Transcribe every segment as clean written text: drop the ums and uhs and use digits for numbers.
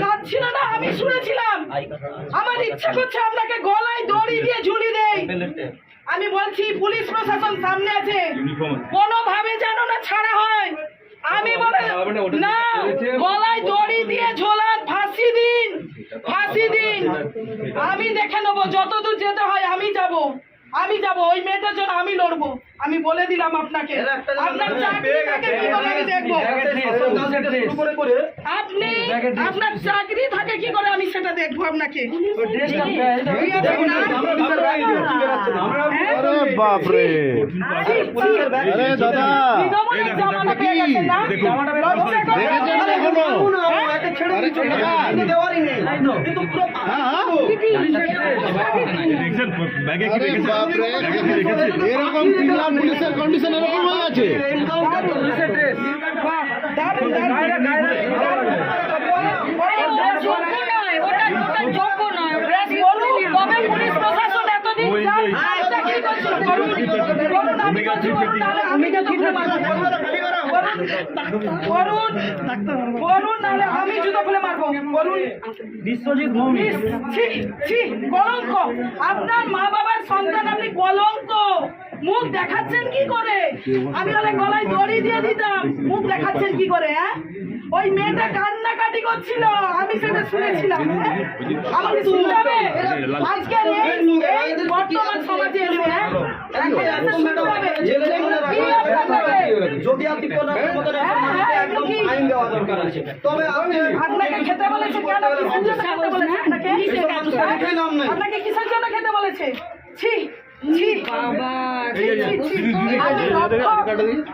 কাঁদছিল না, আমি শুনেছিলাম। আমার ইচ্ছা করছে আপনাকে গলায় দড়ি দিয়ে ঝুলি দেই। আমি বলছি পুলিশ প্রশাসন সামনে আছে, কোনোভাবে যেন না ছাড়া হয়। আমি বলে না, গলায় দড়ি দিয়ে ঝোলান, ফাঁসি দিন, ফাঁসি দিন। আমি দেখে নেবো, যতদূর যেতে হয় আমি যাব, আমি যাব। ওই মেয়েটার জন্য আমি লড়বো। আমি বলে দিলাম আপনাকে, আপনার চাকরি থাকে কি করে আমি দেখবো। আপনি আপনার চাকরি থাকে কি করে আমি সেটা দেখবো আপনাকে। বাপরে আরে দাদা জামাটা পেয়ে গেছেন না? এরকম পুলিশের কন্ডিশন এরকম হয়ে আছে। আমি জুতো খুলে মারবো। বিশ্বজিৎ কলঙ্ক, আপনার মা বাবার সন্তান, আপনি কলঙ্ক। মুখ দেখাচ্ছেন কি করে? আমি হলে গলায় দড়ি দিয়ে দিতাম। মুখ দেখাচ্ছেন কি করে? হ্যাঁ, ওই মেয়েটা কান্নাকাটি করছিল, আমি সেটা শুনেছিলাম। আমাকে শুনতে হবে আজকে এই বর্তমান সমাজে এসে। যদি আপনি আপনাকে খেতে বলেছে কেন? খেতে বলেছে আপনাকে কিসের জন্য খেতে বলেছে? ছি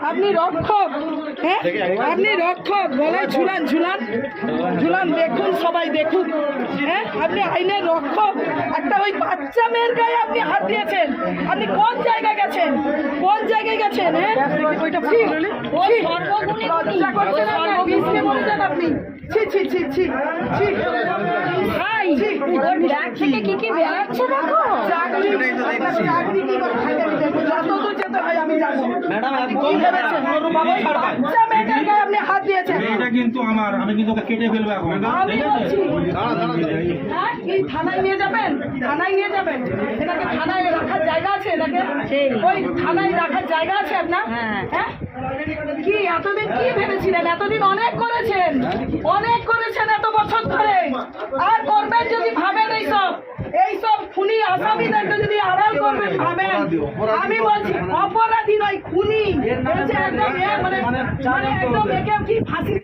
আপনি রক্ষক, হ্যাঁ আপনি রক্ষক, গলায় ঝুলান ঝুলান ঝুলান, দেখুন সবাই দেখুন। হ্যাঁ, আপনি আইনের রক্ষক। একটা ওই বাচ্চা মেয়ের গায়ে আপনি হাত দিয়েছেন। আপনি কোন জায়গায় গেছেন? কোন জায়গায় গেছেন? হ্যাঁ, লজ্জা করছেন না? বিষ্ণে মরে যান আপনি। ছি ছি ছি ছি ছি কি কি বেড়াচ্ছে দেখো। চাকরি কি করে খাইতে আমি দেখবো, যতদূর যেতে হয় আমি যাবো। বাচ্চা মেয়েটার গায়ে আপনি হাত দিয়েছেন। এটা কিন্তু আমার, আমি কিন্তু ওকে কেটে ফেলবো এখন। আমি বলছি, হ্যাঁ, কি থানায় নিয়ে যাবেন? থানায় নিয়ে যাবেন? এটাকে থানায় রাখার জায়গা আছে? এটাকে ওই থানায় রাখার জায়গা আছে আপনার? হ্যাঁ, কি এতদিন কি ভেবেছিলেন? এতদিন অনেক করেছেন, অনেক করেছেন এত বছর ধরে। আর করবেন যদি ভাবেন এইসব খুনি আসামিদেরকে যদি আড়াল করবেন ভাবেন। আমি বলছি অপরাধী নয়, খুনি। একদম একদম একে কি ফাঁসি